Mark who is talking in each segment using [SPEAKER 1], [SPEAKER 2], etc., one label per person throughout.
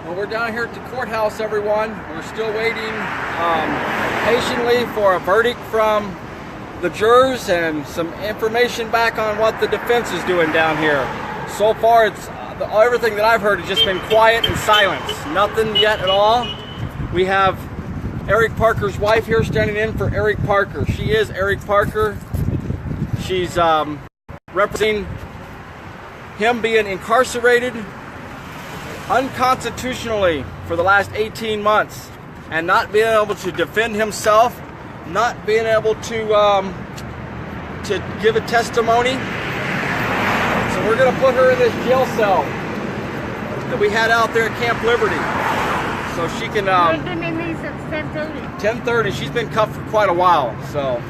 [SPEAKER 1] Well, we're down here at the courthouse, everyone. We're still waiting patiently for a verdict from the jurors and some information back on what the defense is doing down here. So far, it's everything that I've heard has just been quiet and silence. Nothing yet at all. We have Eric Parker's wife here standing in for Eric Parker. She is Eric Parker. She's representing him being incarcerated unconstitutionally for the last 18 months and not being able to defend himself, not being able to give a testimony. So we're going to put her in this jail cell that we had out there at Camp Liberty, so she can. 10:30. She's been cuffed for quite a while, so.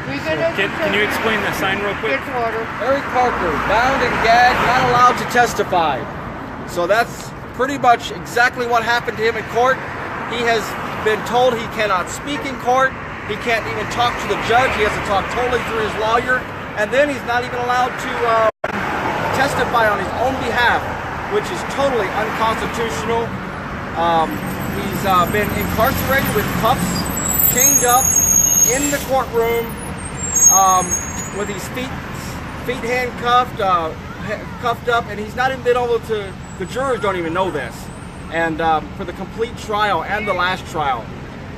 [SPEAKER 2] Can you explain the sign real quick?
[SPEAKER 1] Eric Parker, bound and gagged, not allowed to testify. So that's pretty much exactly what happened to him in court. He has been told he cannot speak in court. He can't even talk to the judge. He has to talk totally through his lawyer. And then he's not even allowed to testify on his own behalf, which is totally unconstitutional. He's been incarcerated with cuffs, chained up in the courtroom, with his feet handcuffed, cuffed up, and he's not even been able to. The jurors don't even know this, and for the complete trial and the last trial.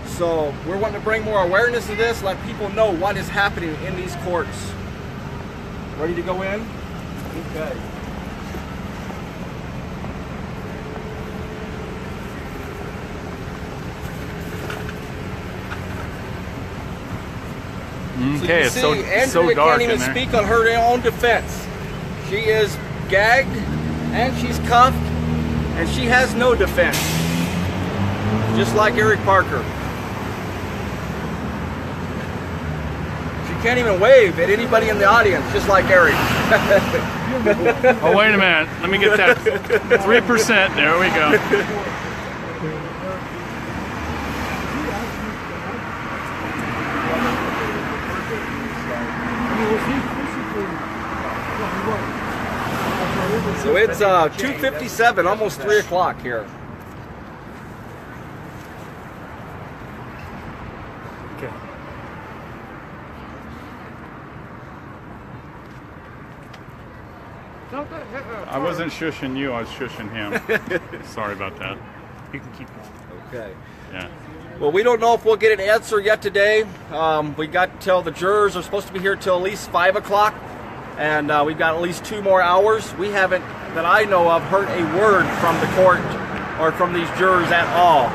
[SPEAKER 1] So we're wanting to bring more awareness to this, let people know what is happening in these courts. Ready to go in? Okay.
[SPEAKER 2] Okay, it's so
[SPEAKER 1] Andrea
[SPEAKER 2] dark
[SPEAKER 1] can't even
[SPEAKER 2] in there.
[SPEAKER 1] speak on her own defense. She is gagged and she's cuffed and she has no defense. Just like Eric Parker. She can't even wave at anybody in the audience, just like Eric.
[SPEAKER 2] Oh, wait a minute. Let me get that 3%. There we go.
[SPEAKER 1] So it's 2:57, almost 3 o'clock here.
[SPEAKER 2] Okay. I wasn't shushing you, I was shushing him. Sorry about that. You can keep going.
[SPEAKER 1] Okay.
[SPEAKER 2] Yeah.
[SPEAKER 1] Well, we don't know if we'll get an answer yet today. We got till the jurors are supposed to be here till at least 5 o'clock. And we've got at least 2 more hours. We haven't, that I know of, heard a word from the court or from these jurors at all.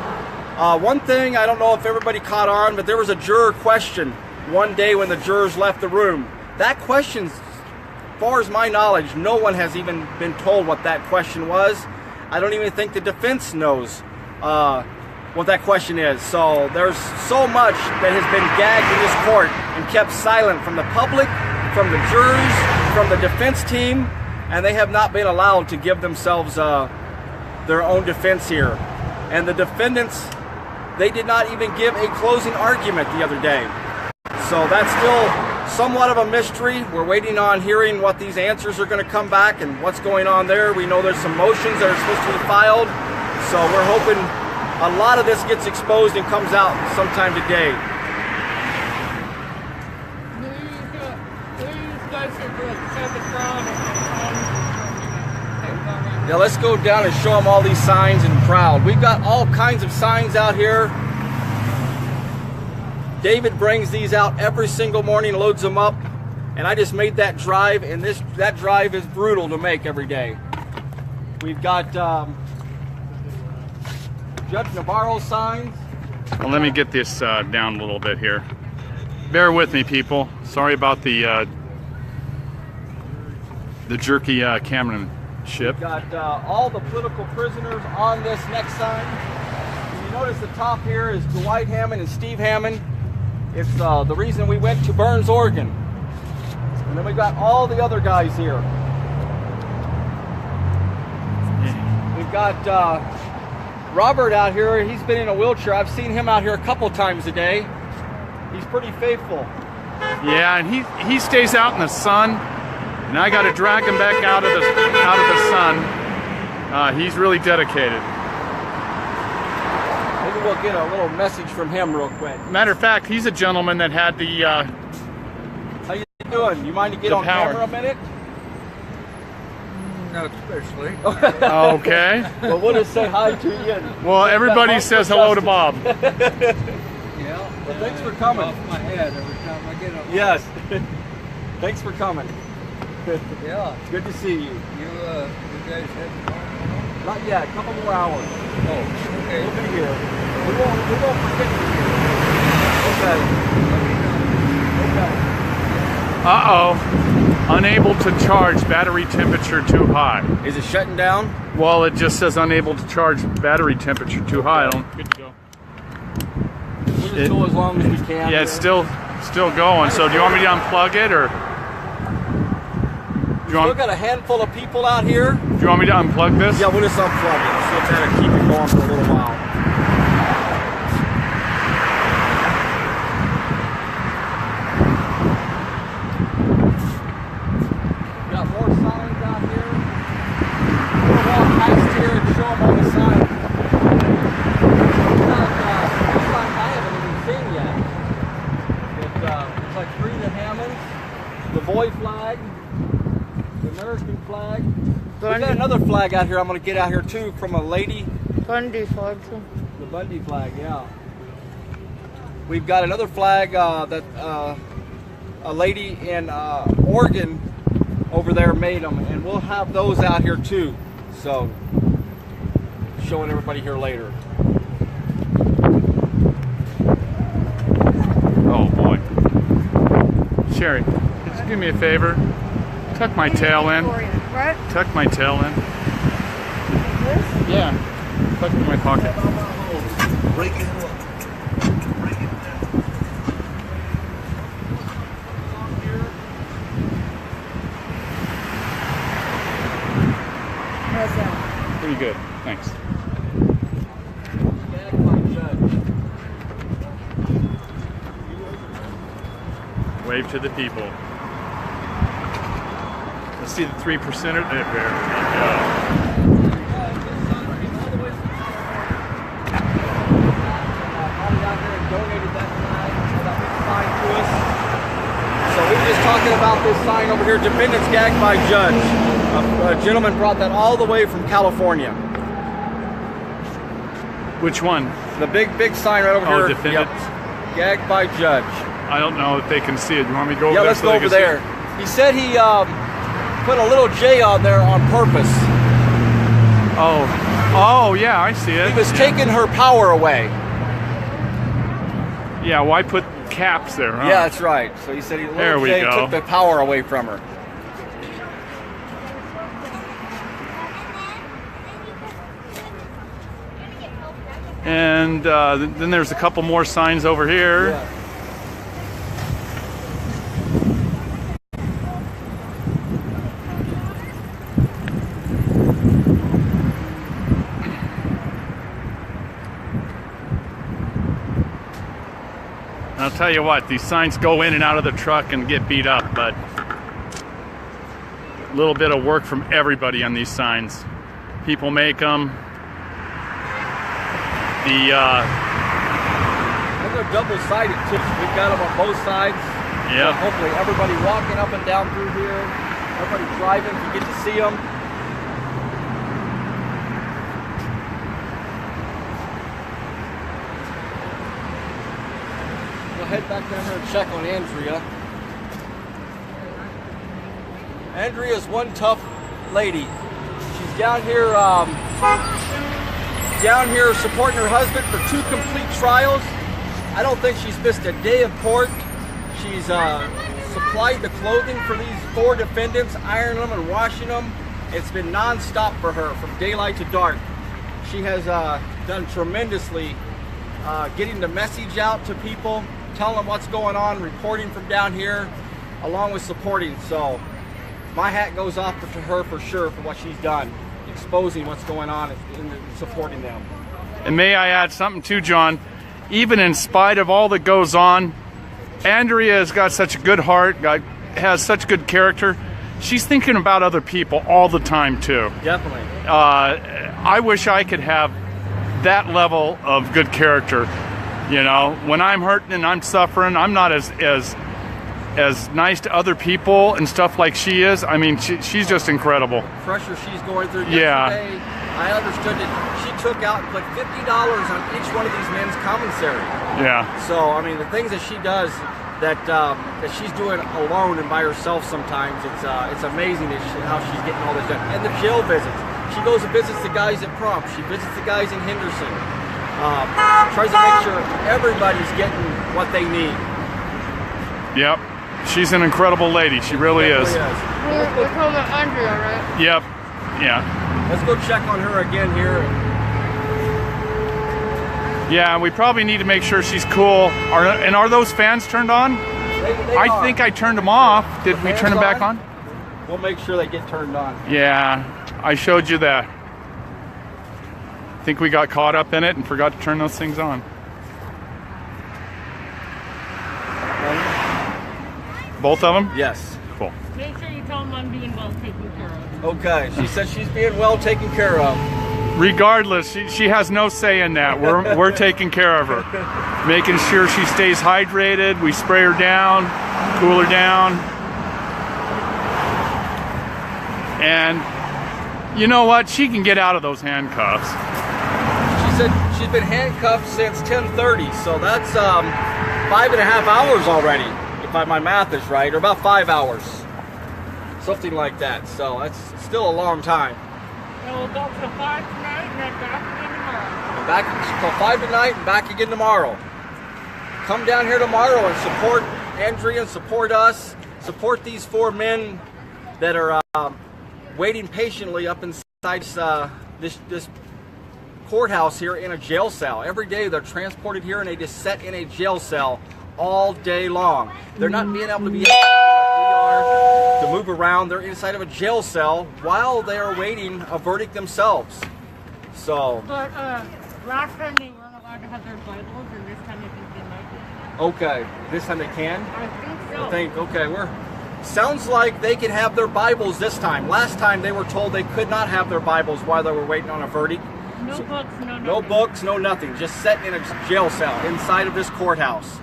[SPEAKER 1] One thing, I don't know if everybody caught on, but there was a juror question one day when the jurors left the room. That question, as far as my knowledge, no one has even been told what that question was. I don't even think the defense knows what that question is. So there's so much that has been gagged in this court and kept silent from the public, from the jurors, from the defense team, and they have not been allowed to give themselves their own defense here. And the defendants, they did not even give a closing argument the other day. So that's still somewhat of a mystery. We're waiting on hearing what these answers are going to come back and what's going on there. We know there's some motions that are supposed to be filed, so we're hoping a lot of this gets exposed and comes out sometime today. Now let's go down and show them all these signs in the crowd. We've got all kinds of signs out here. David brings these out every single morning, loads them up, and I just made that drive, and that drive is brutal to make every day. We've got Judge Navarro's signs.
[SPEAKER 2] Well, let me get this down a little bit here. Bear with me, people. Sorry about the jerky cameramanship.
[SPEAKER 1] We've got all the political prisoners on this next sign. If you notice the top here is Dwight Hammond and Steve Hammond. It's the reason we went to Burns, Oregon. And then we've got all the other guys here. We've got Robert out here. He's been in a wheelchair. I've seen him out here a couple times a day. He's pretty faithful.
[SPEAKER 2] Yeah, and he stays out in the sun, and I got to drag him back out of the sun. He's really dedicated.
[SPEAKER 1] Maybe we'll get a little message from him real quick.
[SPEAKER 2] Matter of fact, he's a gentleman that had the.
[SPEAKER 1] How you doing? You mind to get on
[SPEAKER 2] power.
[SPEAKER 1] camera a minute?
[SPEAKER 3] Not especially.
[SPEAKER 2] Okay.
[SPEAKER 1] Well, we'll just say hi to you.
[SPEAKER 2] Well, everybody says hello to Bob.
[SPEAKER 3] Yeah.
[SPEAKER 1] Well, thanks for coming.
[SPEAKER 3] Off my head every time I get up.
[SPEAKER 1] Yes. Thanks for coming.
[SPEAKER 3] Yeah.
[SPEAKER 1] Good to see you.
[SPEAKER 3] You guys have fun?
[SPEAKER 1] Not yet. A couple more hours.
[SPEAKER 3] Oh, okay.
[SPEAKER 1] We'll be here. We won't forget you. Okay. Okay.
[SPEAKER 2] Uh-oh. Unable to charge, battery temperature too high.
[SPEAKER 1] Is it shutting down?
[SPEAKER 2] Well, it just says unable to charge, battery temperature too high. I don't. Good to go.
[SPEAKER 1] We'll just go as long as we can.
[SPEAKER 2] Yeah, it's still going. So do you want me to unplug it, or do you
[SPEAKER 1] We've
[SPEAKER 2] want?
[SPEAKER 1] got a handful of people out here.
[SPEAKER 2] Do you want me to unplug this?
[SPEAKER 1] Yeah, we'll just unplug it. So it's gonna keep it going for a little while. Got more signs out here. We'll walk past here and show them all the signs. This sign I haven't even seen yet. It's like Free the Hammonds, the boy flag, the American flag. We got another flag out here I'm going to get out here too from a lady.
[SPEAKER 4] Bundy flag.
[SPEAKER 1] The Bundy flag, yeah. We've got another flag that a lady in Oregon over there made them, and we'll have those out here too. So, showing everybody here later.
[SPEAKER 2] Oh boy. Sherry, could you do me a favor? Tuck my tail in.
[SPEAKER 4] What?
[SPEAKER 2] Tuck my tail in.
[SPEAKER 4] This?
[SPEAKER 2] Yeah. Tuck it in my pocket.
[SPEAKER 3] Break it up. Break it down.
[SPEAKER 4] How's that?
[SPEAKER 2] Pretty good. Thanks. Wave to the people. Let's see the 3%er. There we go.
[SPEAKER 1] So we were just talking about this sign over here, Defendants Gagged by Judge. A gentleman brought that all the way from California.
[SPEAKER 2] Which one?
[SPEAKER 1] The big sign right over here.
[SPEAKER 2] Defendants?
[SPEAKER 1] Yep. Gagged by Judge.
[SPEAKER 2] I don't know if they can see it. You want me to go over
[SPEAKER 1] Yeah,
[SPEAKER 2] there?
[SPEAKER 1] let's
[SPEAKER 2] so
[SPEAKER 1] go
[SPEAKER 2] they
[SPEAKER 1] over
[SPEAKER 2] can see
[SPEAKER 1] there.
[SPEAKER 2] it?
[SPEAKER 1] He said he put a little J on there on purpose.
[SPEAKER 2] Oh, yeah, I see it.
[SPEAKER 1] He was taking her power away.
[SPEAKER 2] Yeah, why put caps there, huh?
[SPEAKER 1] Yeah, that's right. So he said he
[SPEAKER 2] There
[SPEAKER 1] little
[SPEAKER 2] we
[SPEAKER 1] J
[SPEAKER 2] go.
[SPEAKER 1] took the power away from her.
[SPEAKER 2] And then there's a couple more signs over here.
[SPEAKER 1] Yeah.
[SPEAKER 2] I'll tell you what, these signs go in and out of the truck and get beat up, but a little bit of work from everybody on these signs. People make them.
[SPEAKER 1] And they're double-sided too. We've got them on both sides.
[SPEAKER 2] Yep.
[SPEAKER 1] So hopefully everybody walking up and down through here, everybody driving, you get to see them. We'll head back down here and check on Andrea. Andrea's one tough lady. She's down here supporting her husband for 2 complete trials. I don't think she's missed a day of court. She's supplied the clothing for these 4 defendants, ironing them and washing them. It's been non-stop for her from daylight to dark. She has done tremendously getting the message out to people, telling them what's going on, reporting from down here, along with supporting. So my hat goes off to her for sure for what she's done, exposing what's going on and supporting them.
[SPEAKER 2] And may I add something too, John? Even in spite of all that goes on, Andrea has got such a good heart, has such good character. She's thinking about other people all the time too.
[SPEAKER 1] Definitely.
[SPEAKER 2] I wish I could have that level of good character. You know, when I'm hurting and I'm suffering, I'm not as nice to other people and stuff like she is. I mean, she's just incredible.
[SPEAKER 1] Pressure she's going through.
[SPEAKER 2] Yeah.
[SPEAKER 1] Yesterday, I understood that she took out like $50 on each one of these men's commissary.
[SPEAKER 2] Yeah.
[SPEAKER 1] So, I mean, the things that she does that she's doing alone and by herself sometimes, it's amazing how she's getting all this done. And the jail visits. She goes and visits the guys at Pahrump. She visits the guys in Henderson. Tries to make sure everybody's getting what they need.
[SPEAKER 2] Yep. She's an incredible lady. She really is.
[SPEAKER 4] We're calling Andrea, right?
[SPEAKER 2] Yep. Yeah.
[SPEAKER 1] Let's go check on her again here.
[SPEAKER 2] Yeah, we probably need to make sure she's cool. Are those fans turned on?
[SPEAKER 1] They
[SPEAKER 2] I
[SPEAKER 1] are.
[SPEAKER 2] think I turned them off. Did we turn them back on?
[SPEAKER 1] We'll make sure they get turned on.
[SPEAKER 2] Yeah, I showed you that. I think we got caught up in it and forgot to turn those things on. Both of them?
[SPEAKER 1] Yes.
[SPEAKER 2] Cool.
[SPEAKER 5] Make sure you tell them I'm being well taken care of.
[SPEAKER 1] Okay, she said she's being well taken care of.
[SPEAKER 2] Regardless, she has no say in that. We're taking care of her. Making sure she stays hydrated. We spray her down, cool her down. And you know what? She can get out of those handcuffs.
[SPEAKER 1] She said she's been handcuffed since 10:30, so that's 5.5 hours already, if my math is right, or about 5 hours. Something like that, so that's still a long time.
[SPEAKER 5] And we'll go till 5 tonight and then back again tomorrow.
[SPEAKER 1] Back till 5 tonight and back again tomorrow. Come down here tomorrow and support Andrea and support us. Support these 4 men that are waiting patiently up inside this courthouse here in a jail cell. Every day they're transported here and they just sit in a jail cell all day long. They're not being able to be like we are to move around. They're inside of a jail cell while they are waiting a verdict themselves. So.
[SPEAKER 5] But last time they weren't allowed to have their Bibles, and this time I think they might be.
[SPEAKER 1] Okay, this time they can?
[SPEAKER 5] I think so.
[SPEAKER 1] I think, okay, sounds like they can have their Bibles this time. Last time they were told they could not have their Bibles while they were waiting on a verdict.
[SPEAKER 5] No books, no nothing.
[SPEAKER 1] No books, no nothing. Just sitting in a jail cell inside of this courthouse.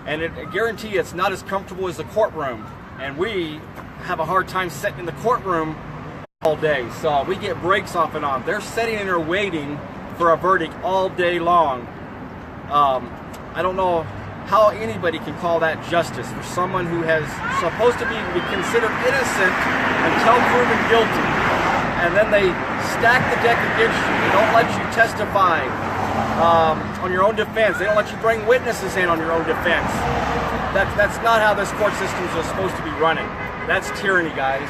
[SPEAKER 1] And I guarantee you it's not as comfortable as the courtroom. And we have a hard time sitting in the courtroom all day. So we get breaks off and on. They're sitting in there waiting for a verdict all day long. I don't know how anybody can call that justice for someone who has supposed to be considered innocent until proven guilty. And then they stack the deck against you. They don't let you testify on your own defense. They don't let you bring witnesses in on your own defense. That's not how this court system is supposed to be running. That's tyranny, guys.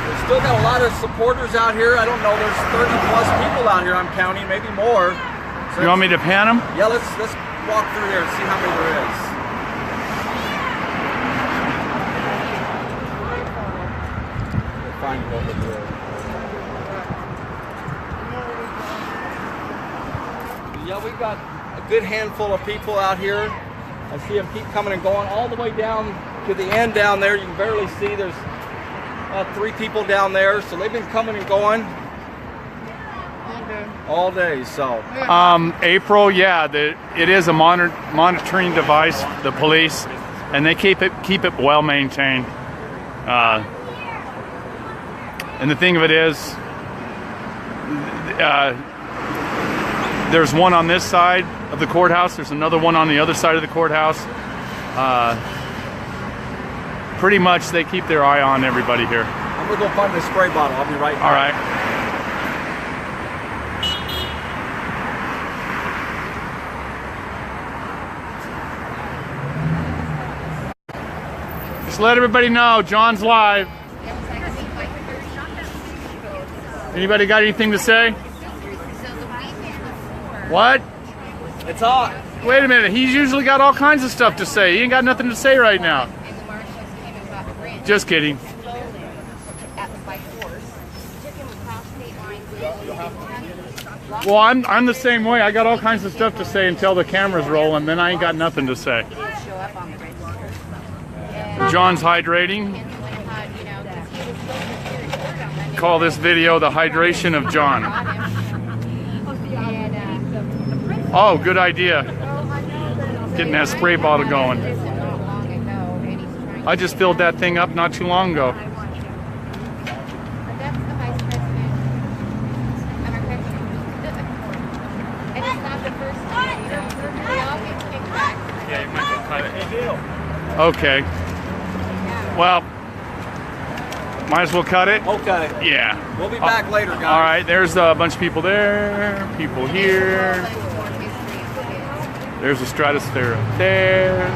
[SPEAKER 1] We've still got a lot of supporters out here. I don't know, there's 30 plus people out here I'm counting, maybe more. So
[SPEAKER 2] You want me to pan them?
[SPEAKER 1] Yeah, let's walk through there and see how many there is. We'll find it over there. Yeah, we've got a good handful of people out here. I see them keep coming and going all the way down to the end down there. You can barely see. There's 3 people down there, so they've been coming and going all day. So
[SPEAKER 2] April, yeah, it is a monitoring device, the police, and they keep it well maintained. And the thing of it is, there's one on this side of the courthouse. There's another one on the other side of the courthouse. Pretty much they keep their eye on everybody here.
[SPEAKER 1] I'm gonna go find the spray bottle. I'll be right back.
[SPEAKER 2] All right. Just let everybody know, John's live. Anybody got anything to say? What?
[SPEAKER 1] It's hot.
[SPEAKER 2] Wait a minute, he's usually got all kinds of stuff to say. He ain't got nothing to say right now. Just kidding. Well, I'm the same way. I got all kinds of stuff to say until the camera's rolling, then I ain't got nothing to say. John's hydrating. call this video the hydration of John. Oh, good idea. Getting that spray bottle going. I just filled that thing up not too long ago. Okay. Well, might as well cut it.
[SPEAKER 1] Okay.
[SPEAKER 2] Yeah.
[SPEAKER 1] We'll be back later, guys.
[SPEAKER 2] All right. There's a bunch of people there. People here. There's a stratosphere up there.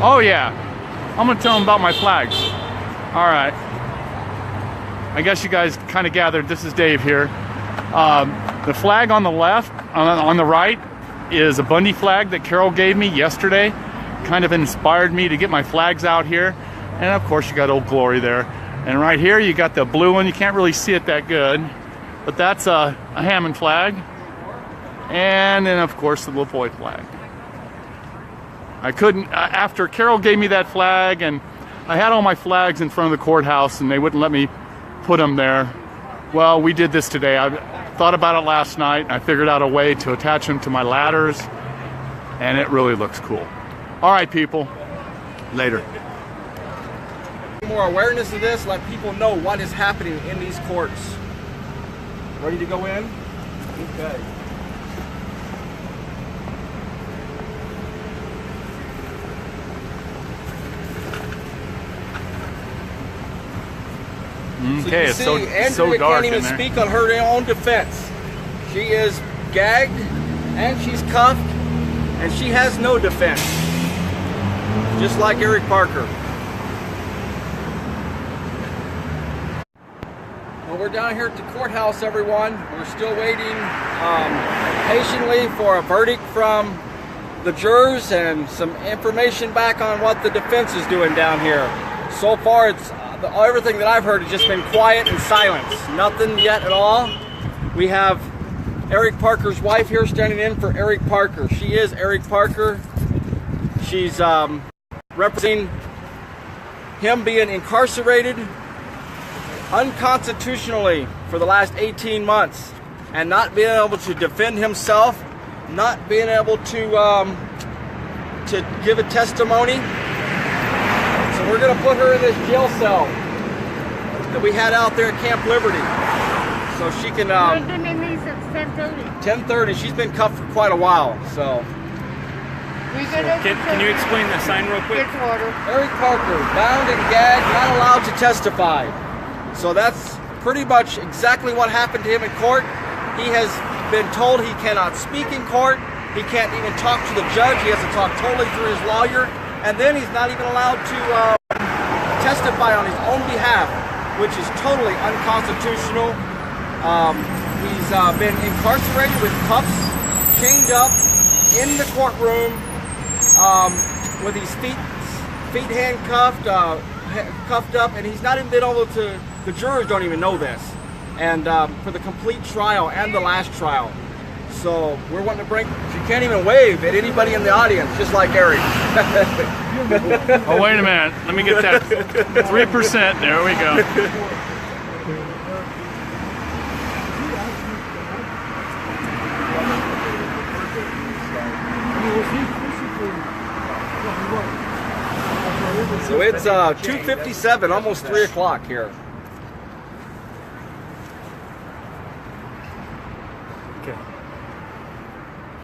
[SPEAKER 2] Oh yeah. I'm gonna tell them about my flags. All right. I guess you guys kind of gathered. This is Dave here. The flag on the left, on the right, is a Bundy flag that Carol gave me yesterday. Kind of inspired me to get my flags out here. And of course you got Old Glory there. And right here you got the blue one. You can't really see it that good, but that's a Hammond flag. And then of course the LaVoy flag. I couldn't, after Carol gave me that flag, and I had all my flags in front of the courthouse and they wouldn't let me put them there. Well, we did this today. I thought about it last night and I figured out a way to attach them to my ladders, and it really looks cool. All right, people. Later.
[SPEAKER 1] More awareness of this, let people know what is happening in these courts. Ready to go in? Okay.
[SPEAKER 2] Okay, it's so
[SPEAKER 1] Andrea
[SPEAKER 2] dark
[SPEAKER 1] can't even
[SPEAKER 2] in there.
[SPEAKER 1] speak on her own defense. She is gagged and she's cuffed and she has no defense. Just like Eric Parker. Well, we're down here at the courthouse, everyone. We're still waiting patiently for a verdict from the jurors and some information back on what the defense is doing down here. So far, it's everything that I've heard has just been quiet and silence. Nothing yet at all. We have Eric Parker's wife here standing in for Eric Parker. She is Eric Parker. She's representing him being incarcerated unconstitutionally for the last 18 months and not being able to defend himself, not being able to give a testimony. So we're going to put her in this jail cell that we had out there at Camp Liberty, so she can.
[SPEAKER 5] They've been in these since 10:30.
[SPEAKER 1] 10:30. She's been cuffed for quite a while. So.
[SPEAKER 6] Can you explain the sign real quick?
[SPEAKER 5] It's water.
[SPEAKER 1] Eric Parker, bound and gagged, not allowed to testify. So that's pretty much exactly what happened to him in court. He has been told he cannot speak in court. He can't even talk to the judge. He has to talk totally through his lawyer. And then he's not even allowed to testify on his own behalf, which is totally unconstitutional. He's been incarcerated with cuffs, chained up in the courtroom, with his feet handcuffed, cuffed up, and he's not even been able to, the jurors don't even know this, and for the complete trial and the last trial. So we're wanting to bring, she can't even wave at anybody in the audience, just like Eric.
[SPEAKER 2] Oh, wait a minute. Let me get that 3%. There we go.
[SPEAKER 1] So it's 2:57, almost 3 o'clock here.
[SPEAKER 6] Okay.